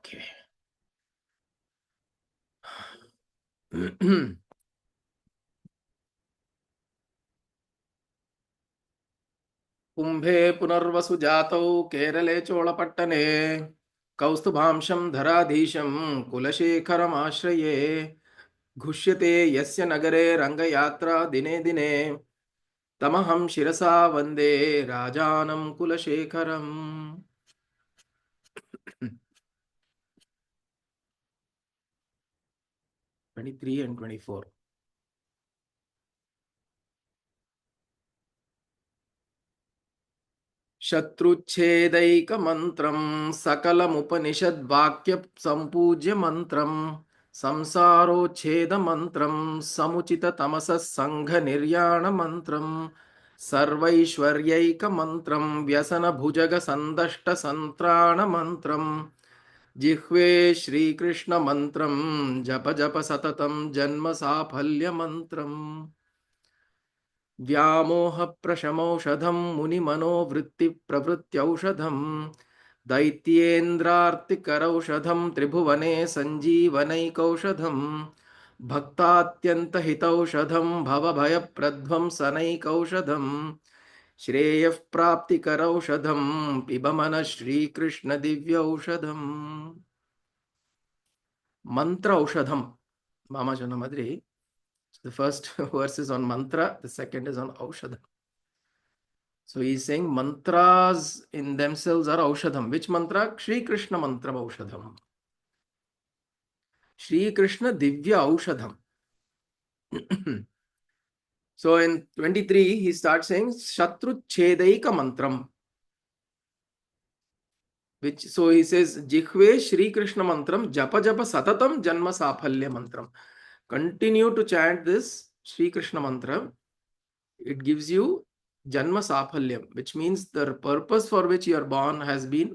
Okay. Kumbhe Punarvasu जातौ केरले चोळपट्टने कौस्तुभांशं धराधीशं कुलशेखरमाश्रये घुष्यते यस्य नगरे रंगयात्रा दिने दिने तमहं शिरसा वन्दे राजानं कुलशेखरम् 23 and 24. शत्रुच्छेदैकमन्त्रं सकलमुपनिषद्वाक्य सम्पूज्य मन्त्रं संसारोच्छेदमन्त्रं समुचिततमसः सङ्घनिर्याणमन्त्रं सर्वैश्वर्यैकमन्त्रं व्यसनभुजगसन्दष्टसन्त्राणमन्त्रं जिह्वे श्रीकृष्णमन्त्रं जप जप सततं जन्मसाफल्यमन्त्रम् व्यामोहप्रशमौषधं मुनिमनोवृत्तिप्रवृत्त्यौषधं दैत्येन्द्रार्तिकरौषधं त्रिभुवने सञ्जीवनैकौषधं भक्तात्यन्तहितौषधं भवभयप्रध्वंसनैकौषधं श्रेयःप्राप्तिकरौषधं पिब मनः श्रीकृष्णदिव्यौषधम् मंत्र औषधम मामा जनमद्री. The first verse is on mantra, the second is on aushadham. So he is saying mantras in themselves are aushadham. Which mantra? Shri Krishna mantra aushadham. Shri Krishna divya aushadham. So in 23 he starts saying Shatru Chedaika mantram. Which so he says Jihve Shri Krishna mantram japa japa satatam janma safalya mantram. Continue to chant this Shri Krishna mantra. It gives you Janma Safalyam, which means the purpose for which you are born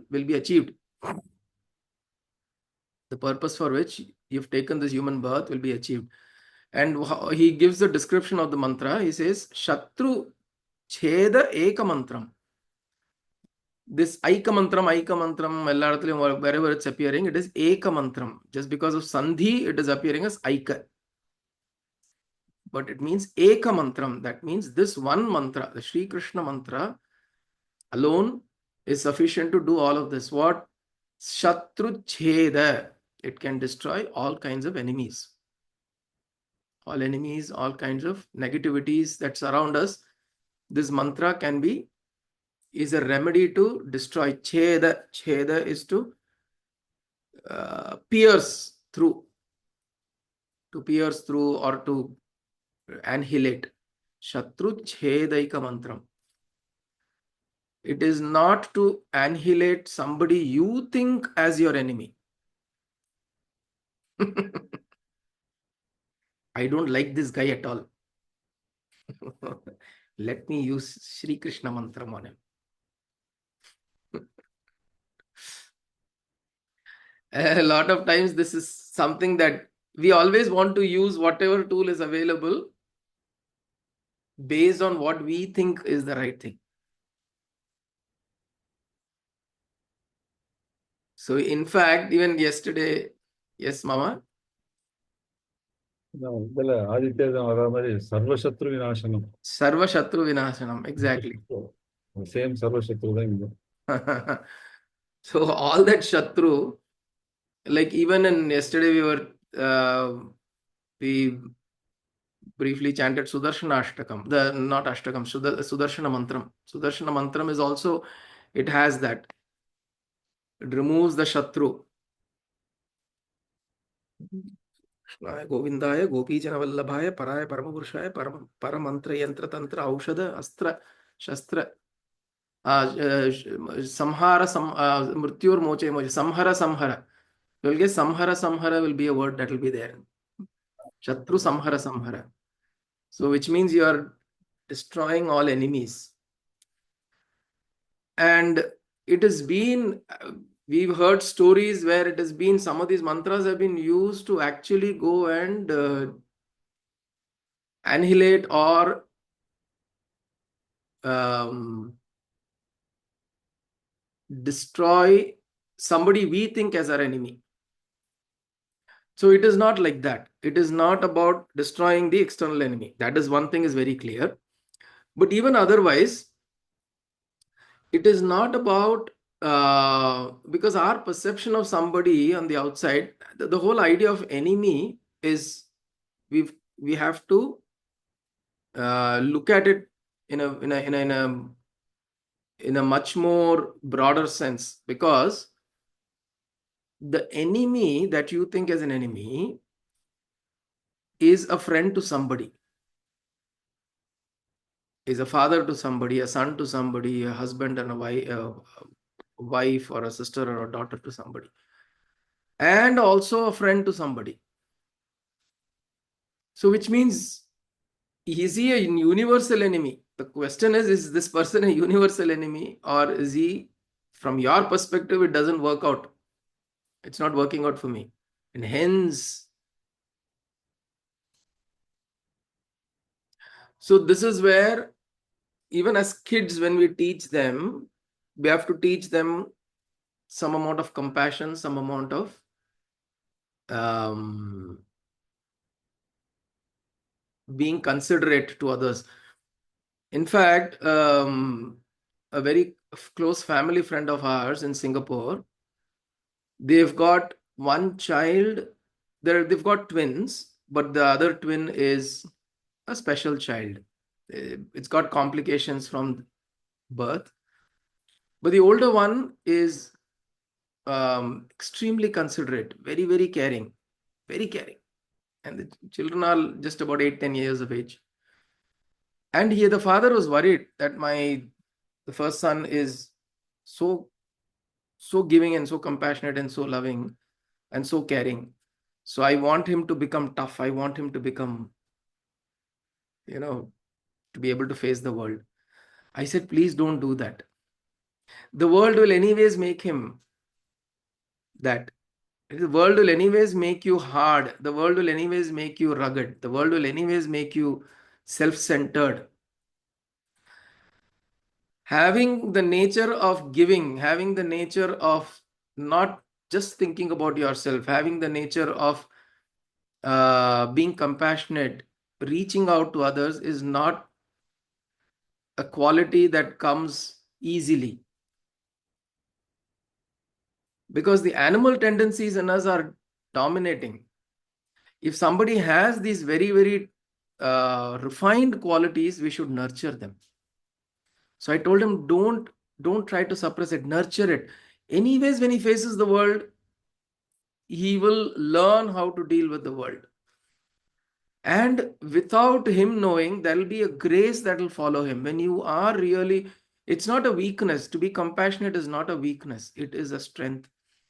will be achieved. The purpose for which you've taken this human birth will be achieved. And he gives the description of the mantra. He says, Shatru Cheda Eka Mantram. This Aika Mantram, wherever it's appearing, it is Eka Mantram. Just because of Sandhi, it is appearing as Aika. But it means Eka Mantram. That means this one mantra, the Sri Krishna mantra, alone is sufficient to do all of this. What? Shatru Cheda. It can destroy all kinds of enemies. All enemies, all kinds of negativities that surround us. This mantra is a remedy to destroy. Cheda. Cheda is to pierce through. To pierce through or to annihilate. Shatru Chedaika mantram. It is not to annihilate somebody you think as your enemy. I don't like this guy at all. Let me use Sri Krishna mantra on him. A lot of times this is something that we always want to use whatever tool is available based on what we think is the right thing. So in fact, even yesterday, yes, Mama? No, Sarva Shatru Vinashanam. Sarva Shatru Vinashanam, exactly. Same Sarva Shatru. So all that Shatru, like even in yesterday we briefly chanted Sudarshana Ashtakam, not Ashtakam, Sudarshana Mantram. Sudarshana Mantram is also, it has that. It removes the Shatru. Govindaya, Gopijana Vallabhaya, Paraya Paramapurushaya, Paramantra Yantra Tantra, Aushada, Astra, Shastra, Samhara, Mrityur Moche Moche, Samhara, Samhara. You will get Samhara, Samhara will be a word that will be there. Shatru, Samhara, Samhara. So which means you are destroying all enemies. And it has been, we've heard stories where it has been, some of these mantras have been used to actually go and annihilate or destroy somebody we think as our enemy. So it is not like that. It is not about destroying the external enemy. That is one thing is very clear. But even otherwise, it is not about because our perception of somebody on the outside, the whole idea of enemy is we have to look at it in a much more broader sense, because the enemy that you think as an enemy is a friend to somebody, is a father to somebody, a son to somebody, a husband and a wife or a sister or a daughter to somebody, and also a friend to somebody. So which means, is he a universal enemy? The question is this person a universal enemy, or is he, from your perspective, it doesn't work out? It's not working out for me. And hence, so this is where, even as kids, when we teach them, we have to teach them some amount of compassion, some amount of being considerate to others. In fact, a very close family friend of ours in Singapore, they've got one child. They've got twins, but the other twin is a special child. It's got complications from birth. But the older one is extremely considerate, very, very caring, very caring. And the children are just about 8-10 years of age. And the father was worried that the first son is so giving and so compassionate and so loving and so caring. So I want him to become tough. I want him to become, to be able to face the world. I said, please don't do that. The world will anyways make him that. The world will anyways make you hard. The world will anyways make you rugged. The world will anyways make you self-centered. Having the nature of giving, having the nature of not just thinking about yourself, having the nature of being compassionate, reaching out to others is not a quality that comes easily, because the animal tendencies in us are dominating. If somebody has these very, very refined qualities, we should nurture them. So I told him, don't try to suppress it, nurture it. Anyways, when he faces the world, he will learn how to deal with the world. And without him knowing, there will be a grace that will follow him. When you are really, it's not a weakness. To be compassionate is not a weakness. It is a strength.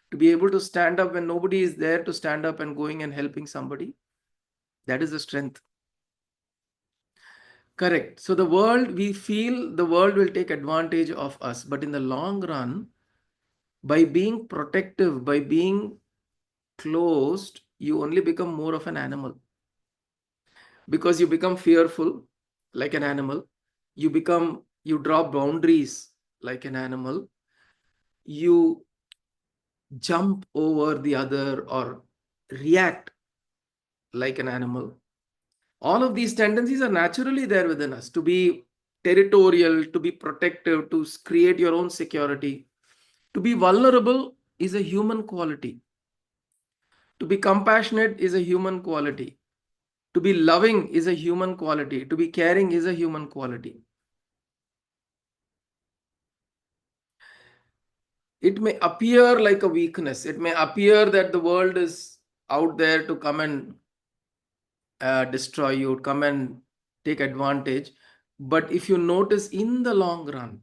To be able to stand up when nobody is there, to stand up and going and helping somebody, that is a strength. Correct. So we feel the world will take advantage of us. But in the long run, by being protective, by being closed, you only become more of an animal. Because you become fearful like an animal. You draw boundaries like an animal. You jump over the other or react like an animal. All of these tendencies are naturally there within us, to be territorial, to be protective, to create your own security. To be vulnerable is a human quality. To be compassionate is a human quality. To be loving is a human quality. To be caring is a human quality. It may appear like a weakness. It may appear that the world is out there to come and destroy you, come and take advantage. But if you notice, in the long run,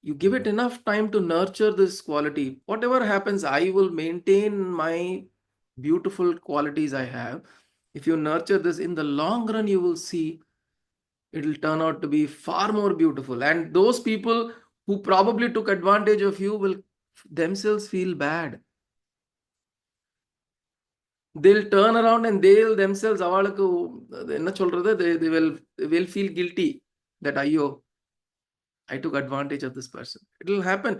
you give it enough time to nurture this quality. Whatever happens, I will maintain my beautiful qualities I have. If you nurture this, in the long run, you will see it will turn out to be far more beautiful. And those people who probably took advantage of you will themselves feel bad. They'll turn around and they'll themselves அவளுக்கு என்ன சொல்றது, they will feel guilty that ஐயோ, I took advantage of this person. It will happen.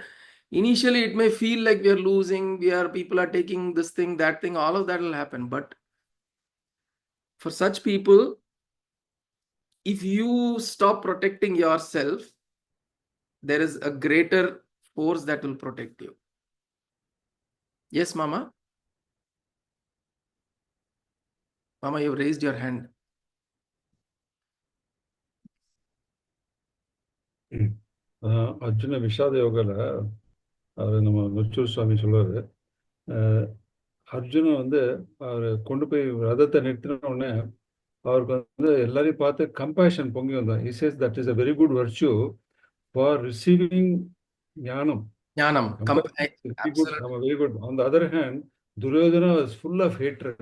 Initially, it may feel like we are losing, people are taking this thing, that thing, all of that will happen. But for such people, if you stop protecting yourself, there is a greater force that will protect you. Yes, Mama? Mama, you've raised your hand. Arjuna Vishada யோகால அவர் நம்ம நுச்சூர் சுவாமி சொல்லுவாரு, அர்ஜுனன் வந்து அவர் கொண்டு போய் ரதத்தை நிறுத்தின உடனே அவருக்கு வந்து எல்லாரையும் பார்த்து கம்பேஷன் பொங்கி வந்தான். He says that is a very good virtue for receiving ஞானம். Jnanam. Compassion is very good. Absolutely. Very good. On the other hand, Duryodhana was full of hatred,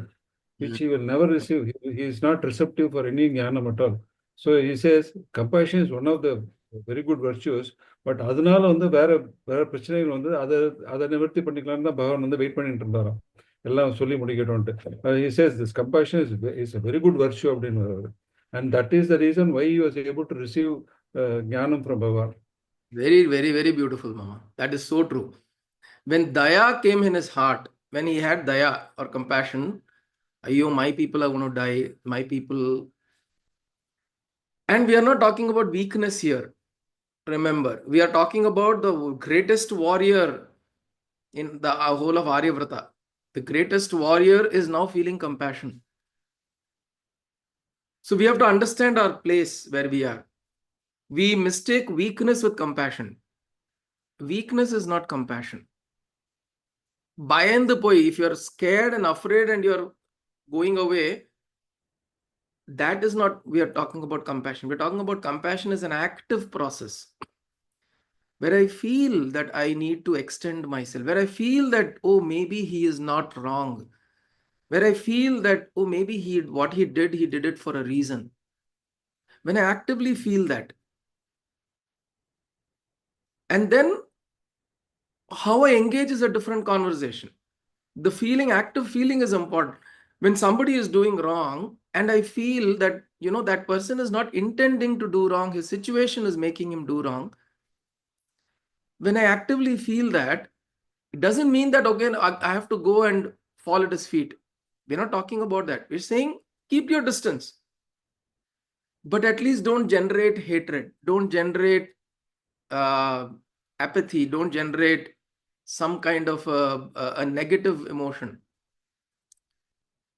which he will never receive. He is not receptive for any jnanam at all. So he says compassion is one of the very good virtues. But அதனால வந்து வேற வேற பிரச்சனைகள் வந்து அதை நிவர்த்தி பண்ணிக்கலாம்னு தான் பகவான் வந்து வெயிட் பண்ணிட்டு இருந்தாராம், எல்லாம் சொல்லி முடிக்கட்டும்ட்டு. He says this compassion is a very good virtue அப்படின்னு வருவார். And that is the reason why he was able to receive ஞானம் from Bhagavan. Very, very, very beautiful, Mama. That is so true. When Daya came in his heart, when he had Daya or compassion, Ayyo, my people are going to die, my people. And we are not talking about weakness here. Remember, we are talking about the greatest warrior in the whole of Aryavrata. The greatest warrior is now feeling compassion. So we have to understand our place where we are. We mistake weakness with compassion. Weakness is not compassion. Bayand poi, if you are scared and afraid and you are going away, that is not, we are talking about compassion. We're talking about compassion as an active process, where I feel that I need to extend myself, where I feel that, oh, maybe he is not wrong, where I feel that, oh, maybe what he did it for a reason. When I actively feel that, and then how I engage is a different conversation. The feeling, active feeling is important. When somebody is doing wrong and I feel that, that person is not intending to do wrong, his situation is making him do wrong. When I actively feel that, it doesn't mean that, okay, I have to go and fall at his feet. We're not talking about that. We're saying keep your distance, but at least don't generate hatred, don't generate apathy, don't generate some kind of a negative emotion.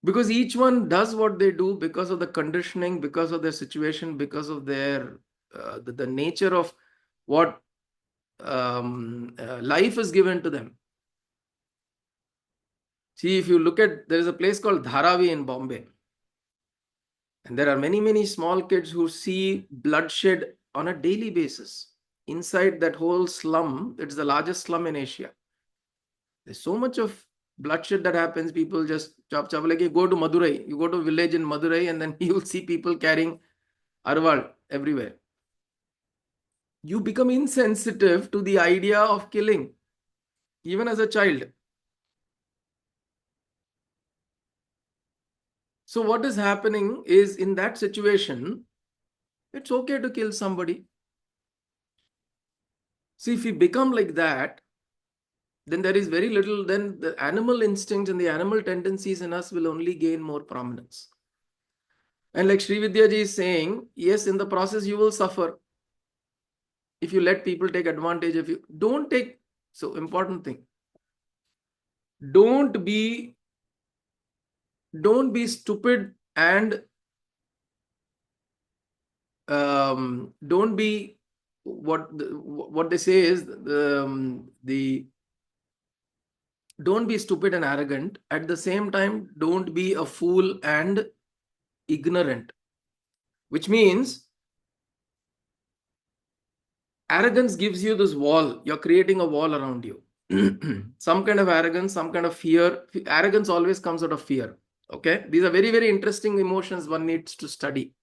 Because each one does what they do because of the conditioning, because of their situation, because of their the nature of what life is given to them. See, if you look at, there is a place called Dharavi in Bombay, and there are many, many small kids who see bloodshed on a daily basis. Inside that whole slum, it's the largest slum in Asia. There's so much of bloodshed that happens. People just chop. Like you go to Madurai, you go to a village in Madurai, and then you'll see people carrying arval everywhere. You become insensitive to the idea of killing, even as a child. So what is happening is, in that situation, it's okay to kill somebody. See, if we become like that, then there is very little, then the animal instincts and the animal tendencies in us will only gain more prominence. And like Sri Vidya ji is saying, yes, in the process you will suffer. If you let people take advantage of you, don't take, so important thing, don't be stupid and don't be, what they say is, don't be stupid and arrogant. At the same time, don't be a fool and ignorant, which means arrogance gives you this wall. You're creating a wall around you. Some kind of arrogance, some kind of fear. Arrogance always comes out of fear. Okay, these are very, very interesting emotions one needs to study.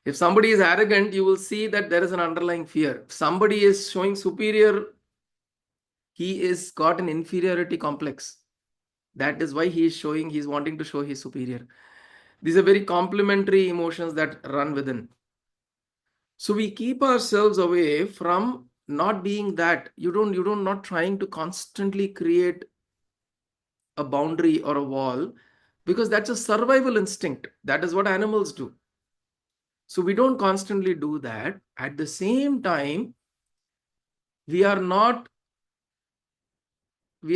If somebody is arrogant, you will see that there is an underlying fear. If somebody is showing superior, he is got an inferiority complex. That is why he's wanting to show he's superior. These are very complementary emotions that run within. So we keep ourselves away from not being that, you don't not trying to constantly create a boundary or a wall, because that's a survival instinct. That is what animals do. So we don't constantly do that. At the same time, we are not we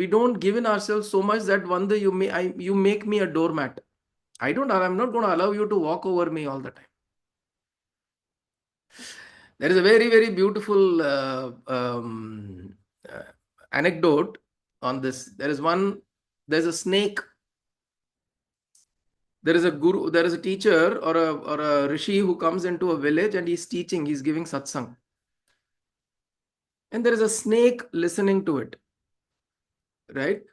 don't give in ourselves so much that one day you make me a doormat. I'm not going to allow you to walk over me all the time. There is a very, very beautiful uh, anecdote on this. There's a snake. There is a guru, there is a teacher or a rishi who comes into a village and he's teaching, he's giving satsang. And there is a snake listening to it, right?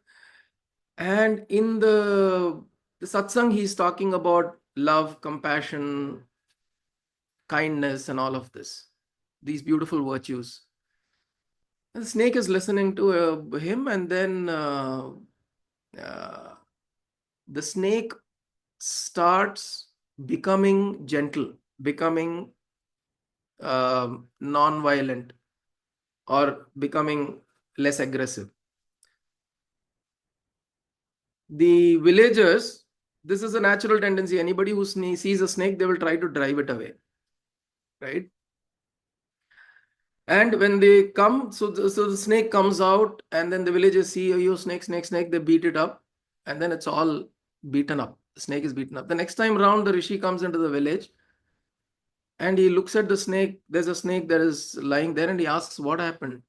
And in the satsang, he's talking about love, compassion, kindness, and all of this, these beautiful virtues. And the snake is listening to him, and then uh, the snake starts becoming gentle, becoming non-violent, or becoming less aggressive. The villagers, this is a natural tendency. Anybody who sees a snake, they will try to drive it away, right? And when they come, so the snake comes out, and then the villagers see, oh, you snake, snake, snake, they beat it up, and then it's all beaten up. The snake is beaten up. The next time round, the rishi comes into the village, and he looks at the snake. There's a snake that is lying there, and he asks, what happened?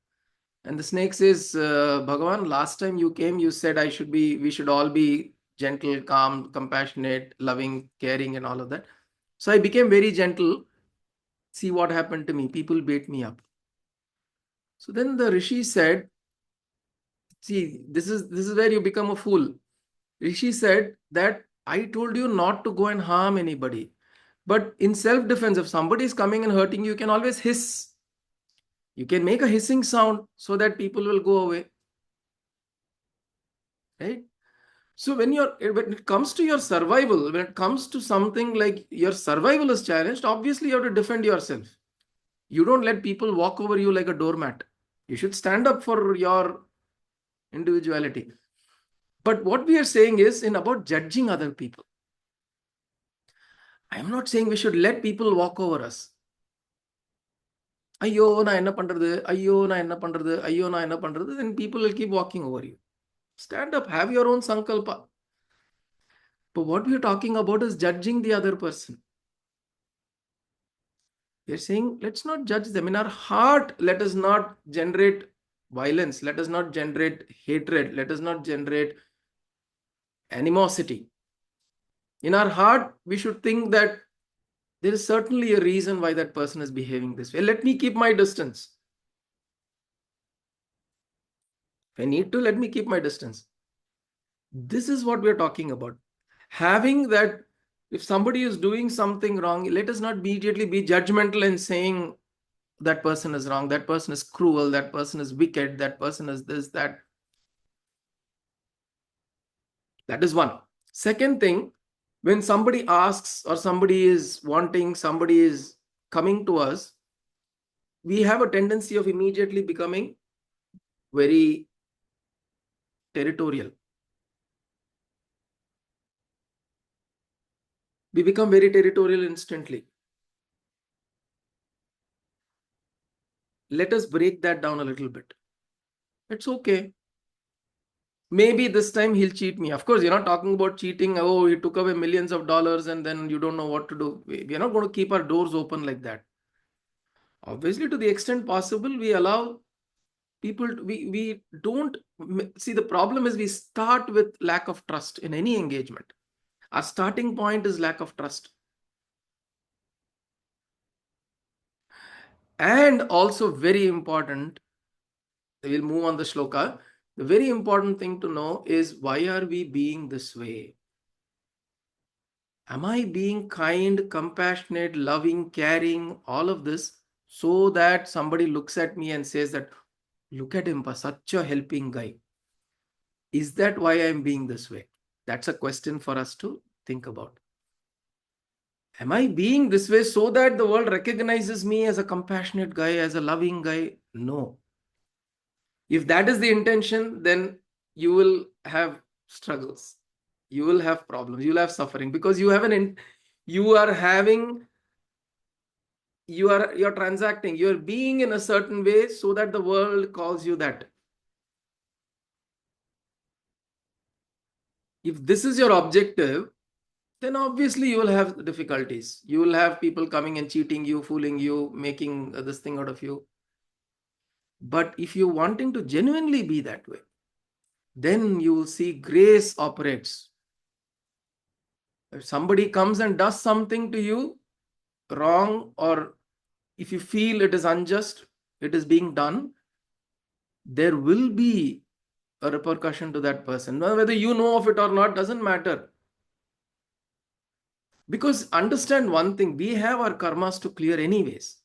And the snake says, Bhagavan, last time you came, you said we should all be gentle, calm, compassionate, loving, caring, and all of that. So I became very gentle. See what happened to me. People beat me up. So then the rishi said, see, this is where you become a fool. Rishi said that I told you not to go and harm anybody. But in self-defense, if somebody is coming and hurting you, you can always hiss. You can make a hissing sound so that people will go away. Right? So when it comes to your survival, when it comes to something like your survival is challenged, obviously you have to defend yourself. You don't let people walk over you like a doormat. You should stand up for your individuality. But what we are saying is in about judging other people. I am not saying we should let people walk over us. ஐயோ நான் என்ன பண்றது, ஐயோ நான் என்ன பண்றது, ஐயோ நான் என்ன பண்றது, then people will keep walking over you. Stand up, have your own sankalpa. But what we are talking about is judging the other person. We are saying, let's not judge them. In our heart, let us not generate violence. Let us not generate hatred. Let us not generate animosity. In our heart, we should think that there is certainly a reason why that person is behaving this way. Let me keep my distance. If I need to, let me keep my distance. This is what we're talking about. Having that, if somebody is doing something wrong, let us not immediately be judgmental and saying that person is wrong, that person is cruel, that person is wicked, that person is this, that. That is one. Second thing, when somebody asks or somebody is wanting, somebody is coming to us, we have a tendency of immediately becoming very territorial. We become very territorial instantly. Let us break that down a little bit. It's okay. Maybe this time he'll cheat me. Of course, you're not talking about cheating. Oh, he took away millions of dollars and then you don't know what to do. We're not going to keep our doors open like that. Obviously, to the extent possible, we allow people to, we don't see, the problem is we start with lack of trust in any engagement. Our starting point is lack of trust. And also very important, we'll move on the shloka. The very important thing to know is, why are we being this way? Am I being kind, compassionate, loving, caring, all of this, so that somebody looks at me and says that, look at him, such a helping guy. Is that why I'm being this way? That's a question for us to think about. Am I being this way so that the world recognizes me as a compassionate guy, as a loving guy? No. If that is the intention, then you will have struggles. You will have problems. You will have suffering because you have you are having, you're transacting, you're being in a certain way so that the world calls you that. If this is your objective, then obviously you will have difficulties. You will have people coming and cheating you, fooling you, making this thing out of you. But if you're wanting to genuinely be that way, then you will see grace operates. If somebody comes and does something to you wrong, or if you feel it is unjust, it is being done, there will be a repercussion to that person. Now, whether you know of it or not doesn't matter. Because understand one thing, we have our karmas to clear anyways.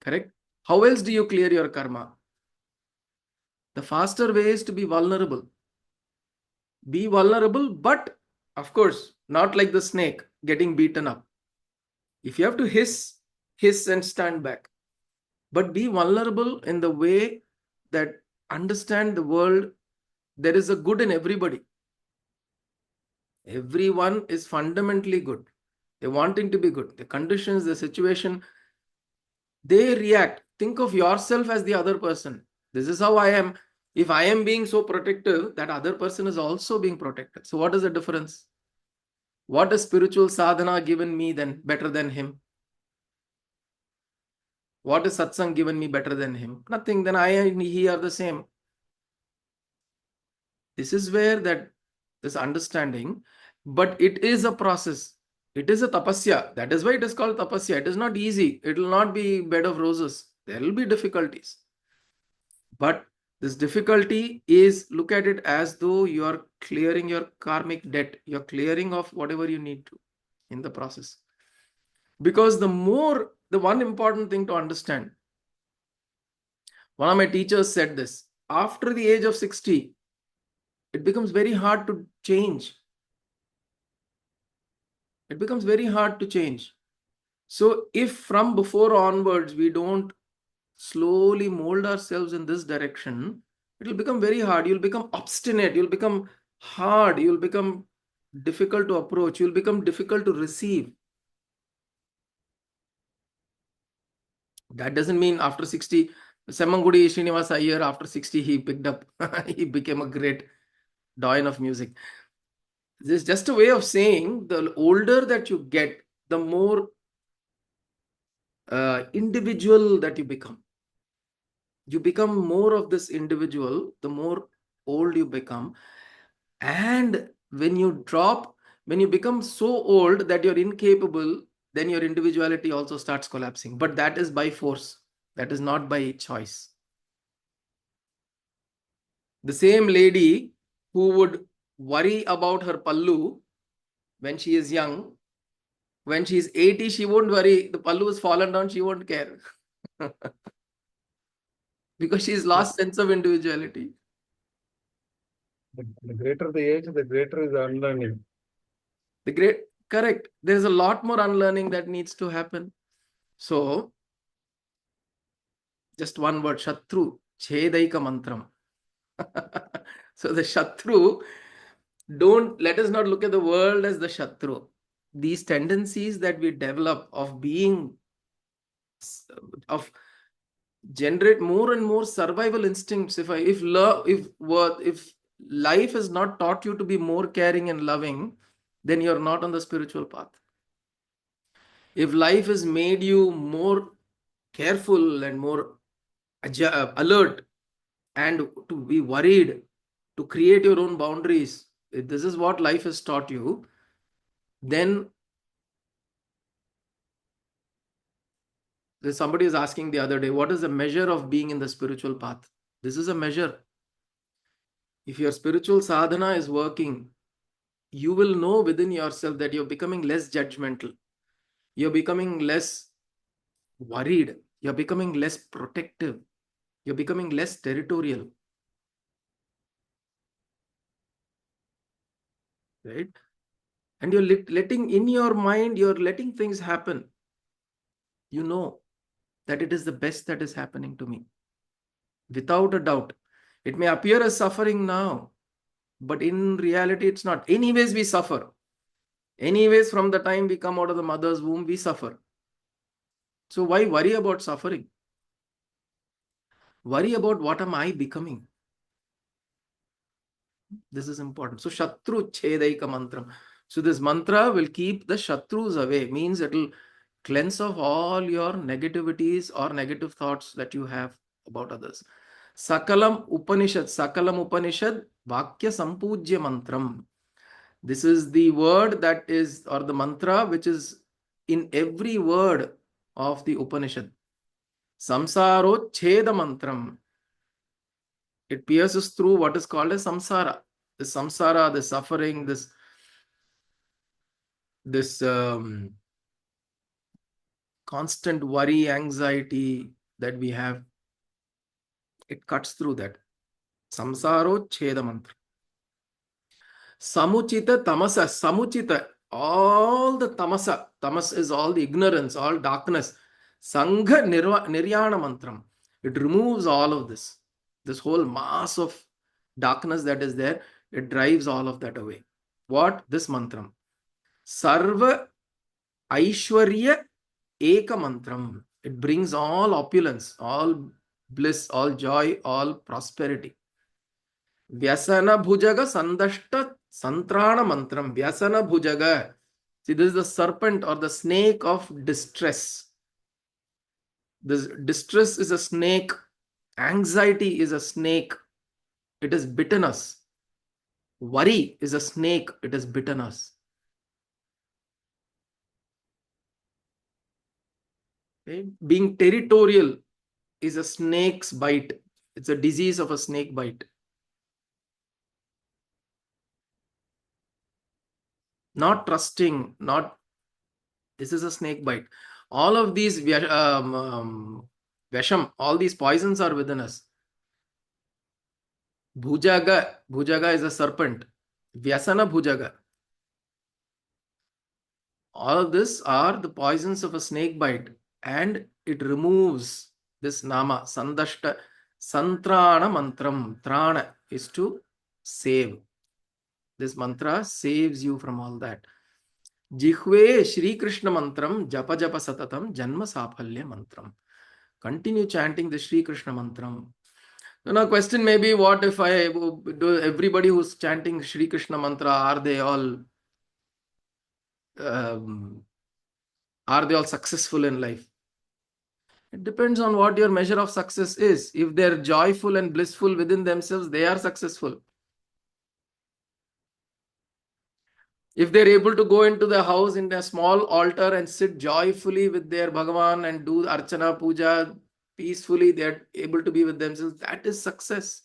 Correct? How else do you clear your karma? The faster way is to be vulnerable. Be vulnerable, but of course, not like the snake getting beaten up. If you have to hiss, hiss and stand back. But be vulnerable in the way that understand the world. There is a good in everybody. Everyone is fundamentally good. They're wanting to be good. The conditions, the situation, they react. Think of yourself as the other person. This is how I am. If I am being so protective, that other person is also being protected. So what is the difference? What has spiritual sadhana given me then better than him? What is satsang given me better than him? Nothing. Then I and he are the same. This is where that this understanding, but it is a process. It is a tapasya. That is why it is called tapasya. It is not easy. It will not be bed of roses. There will be difficulties. But this difficulty is, look at it as though you are clearing your karmic debt. You're clearing off whatever you need to in the process. Because the one important thing to understand, one of my teachers said this, after the age of 60, it becomes very hard to change. It becomes very hard to change. So if from before onwards we don't slowly mold ourselves in this direction, it will become very hard. You'll become obstinate. You'll become hard. You'll become difficult to approach. You'll become difficult to receive. That doesn't mean after 60, Semangudi Srinivasa Iyer, after 60, he picked up, he became a great doyen of music. This is just a way of saying the older that you get, the more individual that you become. You become more of this individual, the more old you become. And when you become so old that you're incapable, then your individuality also starts collapsing. But that is by force. That is not by choice. The same lady who would worry about her pallu when she is young, when she is 80, she won't worry. The pallu has fallen down, she won't care. Because she's lost sense of individuality. The greater the age, the greater is the unlearning. Correct. There's a lot more unlearning that needs to happen. So, just one word, Shatru, Chedaika Mantram. So the Shatru, let us not look at the world as the Shatru. These tendencies that we develop of being, of generate more and more survival instincts. If life has not taught you to be more caring and loving, then you're not on the spiritual path. If life has made you more careful and more alert and to be worried, to create your own boundaries, if this is what life has taught you, then somebody is asking the other day, what is the measure of being in the spiritual path? This is a measure. If your spiritual sadhana is working, you will know within yourself that you're becoming less judgmental. You're becoming less worried. You're becoming less protective. You're becoming less territorial. Right? and you're letting in your mind, you're letting things happen, you know that it is the best that is happening to me. Without a doubt. It may appear as suffering now, but in reality, it's not. Anyways, we suffer. Anyways, from the time we come out of the mother's womb, we suffer. So why worry about suffering? Worry about what am I becoming. This is important. So Shatru Chedaika Mantram. So this mantra will keep the Shatrus away. Means it will cleanse off all your negativities or negative thoughts that you have about others. Sakalam Upanishad, Vakya Sampujya Mantram. This is the word that is, or the mantra which is in every word of the Upanishad. Samsaro Cheda Mantram. It pierces through what is called as samsara. The samsara, the suffering, this constant worry, anxiety that we have. It cuts through that. Samsaro Cheda Mantra. Samuchita Tamasa. Samuchita. All the tamasa. Tamas is all the ignorance, all darkness. Sangha Niryana Mantram. It removes all of this. This whole mass of darkness that is there, it drives all of that away. What? This mantram. Sarva Aishwarya Eka Mantram. It brings all opulence, all bliss, all joy, all prosperity. Vyasana Bhujaga Sandashta Santrana Mantram. Vyasana Bhujaga. See, this is the serpent or the snake of distress. This distress is a snake. Anxiety is a snake. It has bitten us. Worry is a snake. It has bitten us. Okay? Being territorial is a snake's bite. It's a disease of a snake bite. Not trusting, not, this is a snake bite. All of these Vesham, all these poisons are within us. Bhujaga is a serpent. Vyasana Bhujaga. All of this are the poisons of a snake bite, and it removes this nama, Sandashta, Santrana Mantram. Trana is to save. This mantra saves you from all that. Jihve Shri Krishna Mantram, Japa Japa Satatam, Janma Saphalya Mantram. Continue chanting the Shri Krishna Mantram. Now, question may be, what if I do everybody who's chanting Shri Krishna Mantra, are they all successful in life? It depends on what your measure of success is. If they're joyful and blissful within themselves, they are successful. If they're able to go into the house in a small altar and sit joyfully with their Bhagavan and do Archana Puja peacefully, they're able to be with themselves, that is success.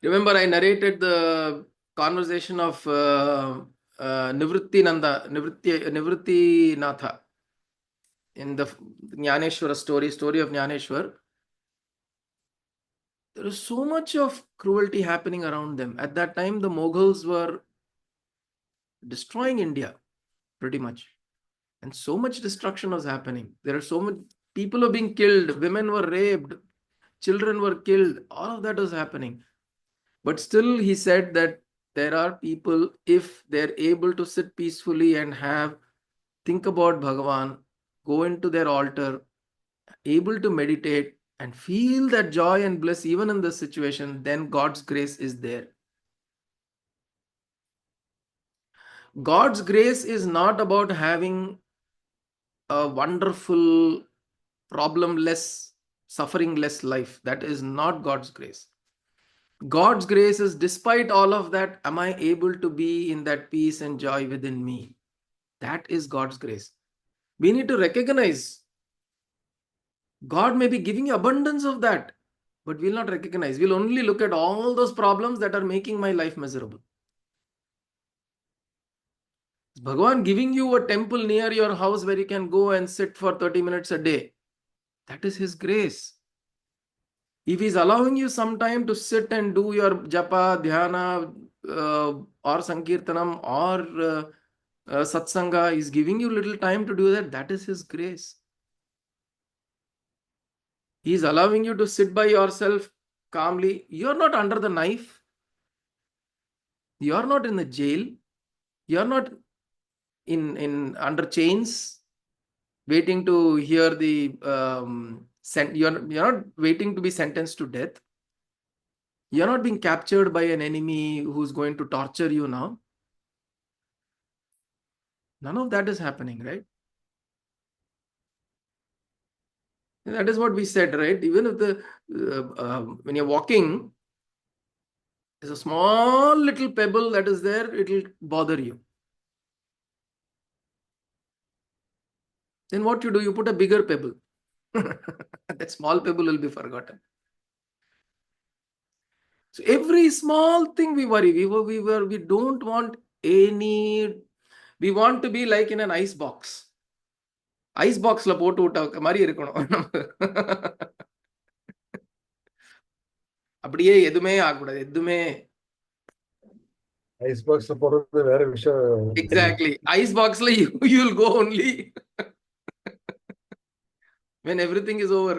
Remember, I narrated the conversation of Nivritti Natha in the Jnaneshwara story of Jnaneshwar. There is so much of cruelty happening around them. At that time, the Mughals were destroying India pretty much. And so much destruction was happening. There are so many people were being killed, women were raped, children were killed. All of that was happening. But still, he said that there are people, if they're able to sit peacefully and think about Bhagavan, go into their altar, able to meditate and feel that joy and bliss even in this situation, then God's grace is there. God's grace is not about having a wonderful, problemless, suffering-less life. That is not God's grace. God's grace is, despite all of that, am I able to be in that peace and joy within me? That is God's grace. We need to recognize God may be giving you abundance of that, but we'll not recognize. We'll only look at all those problems that are making my life miserable. Bhagavan giving you a temple near your house where you can go and sit for 30 minutes a day. That is His grace. If He's allowing you some time to sit and do your japa, dhyana, or Sankirtanam or Satsanga is giving you little time to do that, that is His grace. He is allowing you to sit by yourself calmly. You are not under the knife. You are not in the jail. You are not in under chains, waiting to hear the you're not waiting to be sentenced to death. You're not being captured by an enemy who's going to torture you now. None of that is happening, right? That is what we said, right? Even if the when you're walking, there's a small little pebble that is there, it'll bother you. Then what you do? You put a bigger pebble. That small pebble will be forgotten. So every small thing we worry. We don't want any. We want to be like in an ice box. Ice பாக்ஸ்ல போட்டு விட்ட மாதிரி இருக்கணும். அப்படியே எதுவுமே ஆகக்கூடாது. எதுவுமே ice பாக்ஸ்ல போறது வேற விஷயம். எக்ஸாக்ட்லி. ஐஸ் பாக்ஸ்ல you will go only when everything is over.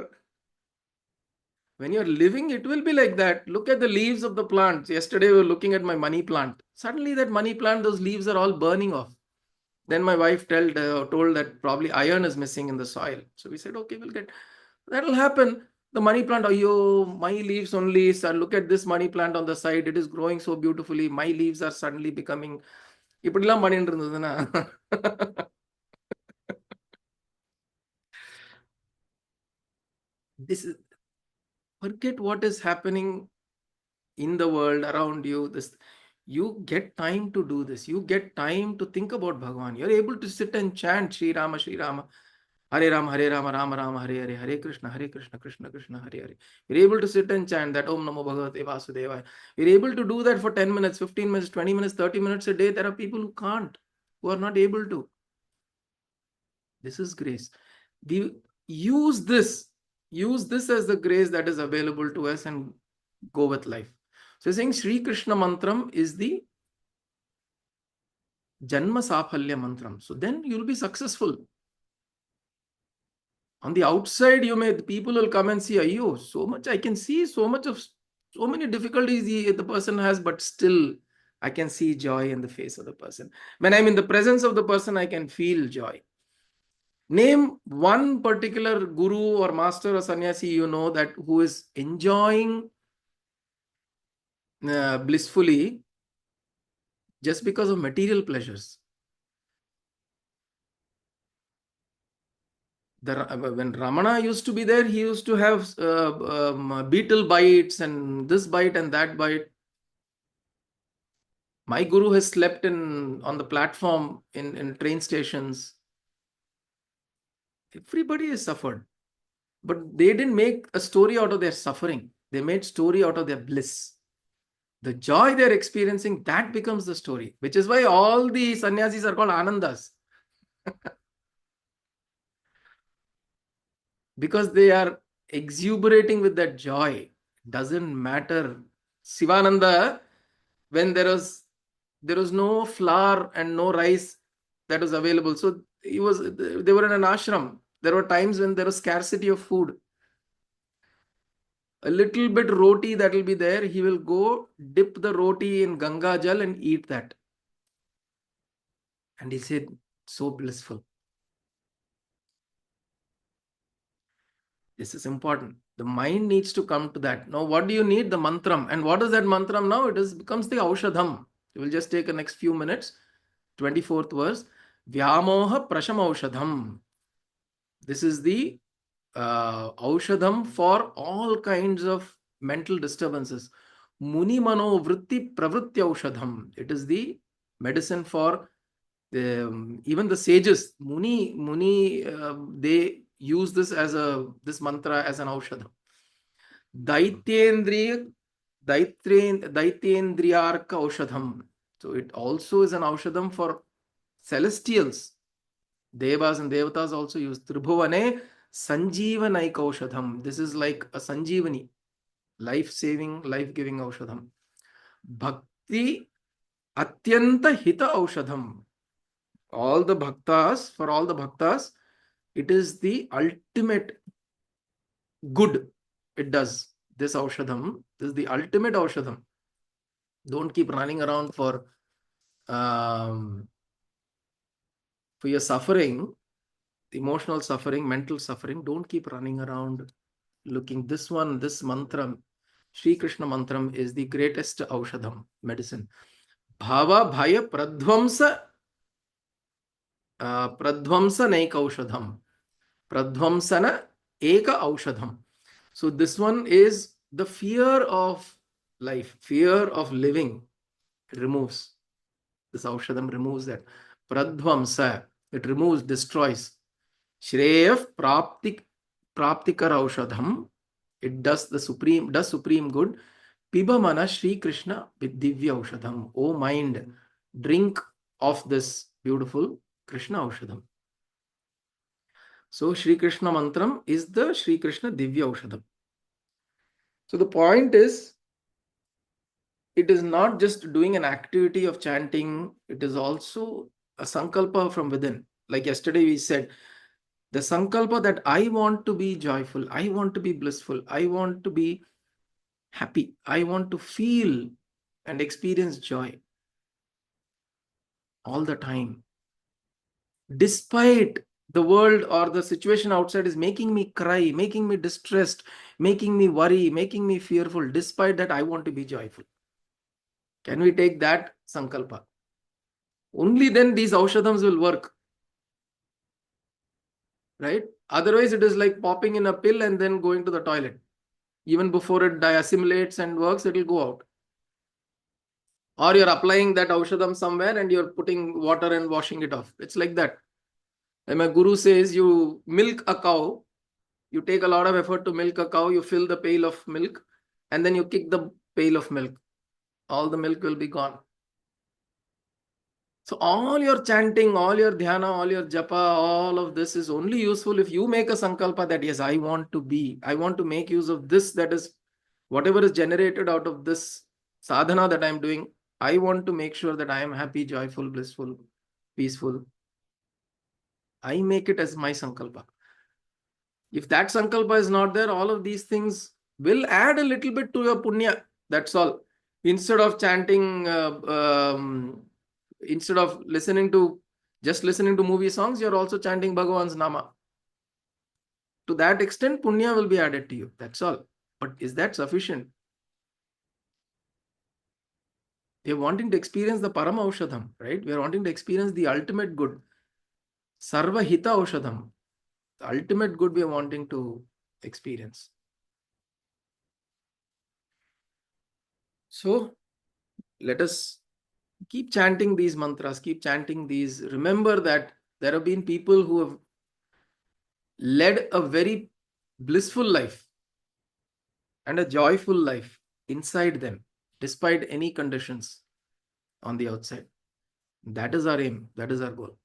When you're living, it will be like that. Look at the leaves of the plants. Yesterday we were looking at my money plant. Suddenly that money plant, those leaves are all burning off. Then my wife told that probably iron is missing in the soil. So we said, okay, that'll happen. The money plant, my leaves only. So look at this money plant on the side. It is growing so beautifully. My leaves are suddenly becoming. இப்படிலாம் பண்ணிட்டு இருந்ததுன்னா this is, forget what is happening in the world around you. You get time to do this. You get time to think about Bhagavan. You're able to sit and chant Sri Rama, Sri Rama, Hare Rama, Hare Rama, Rama Rama, Hare Hare, Hare Krishna, Krishna Krishna, Hare Hare. You're able to sit and chant that Om Namo Bhagavate Vasudevaya. You're able to do that for 10 minutes, 15 minutes, 20 minutes, 30 minutes a day. There are people who can't, who are not able to. This is grace. We use this as the grace that is available to us and go with life. So saying Sri Krishna mantram is the Janma Safalya mantram. So then you'll be successful. On the outside, people will come and see, Ayyo, so much I can see, so many difficulties the person has, but still I can see joy in the face of the person. When I'm in the presence of the person, I can feel joy. Name one particular guru or master or sannyasi that who is enjoying blissfully just because of material pleasures. When Ramana used to be there, he used to have beetle bites and this bite and that bite. My guru has slept on the platform in train stations. Everybody has suffered, but they didn't make a story out of their suffering. They made story out of their bliss. The joy they're experiencing, that becomes the story, which is why all the sannyasis are called Anandas. Because they are exuberating with that joy. Doesn't matter. Sivananda, when there was no flour and no rice that was available, so they were in an ashram. There were times when there was scarcity of food. A little bit roti that will be there, he will go dip the roti in Ganga Jal and eat that. And he said, so blissful. This is important. The mind needs to come to that. Now, what do you need? The mantram. And what is that mantram now? Becomes the Aushadham. We will just take the next few minutes. 24th verse. Vyamoha prasham Aushadham. This is the Aushadham for all kinds of mental disturbances. Muni mano vritti pravritti Aushadham. It is the medicine for even the sages. Muni, they use this mantra as an Aushadham. Daityendriyarka Aushadham. So it also is an Aushadham for celestials. Devas and Devatas also use Tribhuvane Sanjeevanaika Aushadham. This is like a Sanjeevani, life-saving, life-giving Aushadham. Bhakti Atyanta hita aushadham. All the bhaktas, for all the bhaktas, it is the ultimate good. It does. This aushadham, this is the ultimate aushadham. Don't keep running around um, for your suffering, emotional suffering, mental suffering. Don't keep running around looking. This one, this mantra, Sri Krishna mantram is the greatest aushadham, medicine. Bhava bhaya pradvamsa pradvamsa naik aushadham. Pradvamsana eka aushadham. So this one is the fear of life, fear of living. It removes. This aushadham removes that. Pradvamsa. It removes, destroys. Shreya praptikar aushadham. It does supreme good. Piba mana Shri Krishna vidivya aushadham. O mind, drink of this beautiful Krishna aushadham. So Shri Krishna mantram is the Shri Krishna divya aushadham. So the point is, it is not just doing an activity of chanting, it is also a sankalpa from within. Like yesterday we said, the sankalpa that I want to be joyful, I want to be blissful, I want to be happy, I want to feel and experience joy all the time. Despite the world or the situation outside is making me cry, making me distressed, making me worry, making me fearful, despite that I want to be joyful. Can we take that sankalpa? Only then these aushadhams will work, right? Otherwise, it is like popping in a pill and then going to the toilet. Even before it assimilates and works, it will go out. Or you're applying that aushadham somewhere and you're putting water and washing it off. It's like that. And my guru says you milk a cow, you take a lot of effort to milk a cow, you fill the pail of milk, and then you kick the pail of milk. All the milk will be gone. So all your chanting, all your dhyana, all your japa, all of this is only useful if you make a sankalpa that yes, I want to make use of this, that is whatever is generated out of this sadhana that I'm doing. I want to make sure that I am happy, joyful, blissful, peaceful. I make it as my sankalpa. If that sankalpa is not there, all of these things will add a little bit to your punya. That's all. Instead of chanting, instead of listening to movie songs, you're also chanting Bhagavan's Nama. To that extent, punya will be added to you. That's all. But is that sufficient? We are wanting to experience the Parama Aushadham, right? We are wanting to experience the ultimate good. Sarva Hita Aushadham. The ultimate good we are wanting to experience. So let us keep chanting these mantras, keep chanting these. Remember that there have been people who have led a very blissful life and a joyful life inside them, despite any conditions on the outside. That is our aim, that is our goal.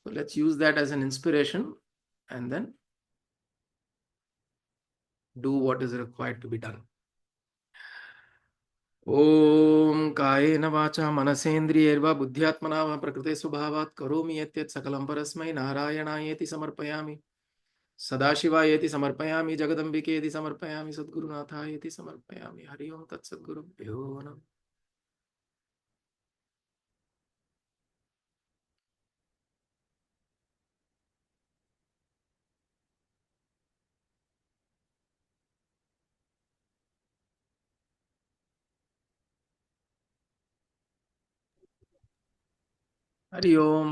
So let's use that as an inspiration and then do what is required to be done. Om कायेन वाचा मनसेन्द्रियैर्वा बुद्ध्यात्मना वा प्रकृते स्वभावात् करोमि यत् सकलं परस्मै नारायणायेति समर्पयामि सदाशिवायेति समर्पयामि जगदम्बिकेति समर्पयामि सद्गुरुनाथायेति समर्पयामि हरि ओम तत्सद्गुरुभ्यो नमः हरि ओम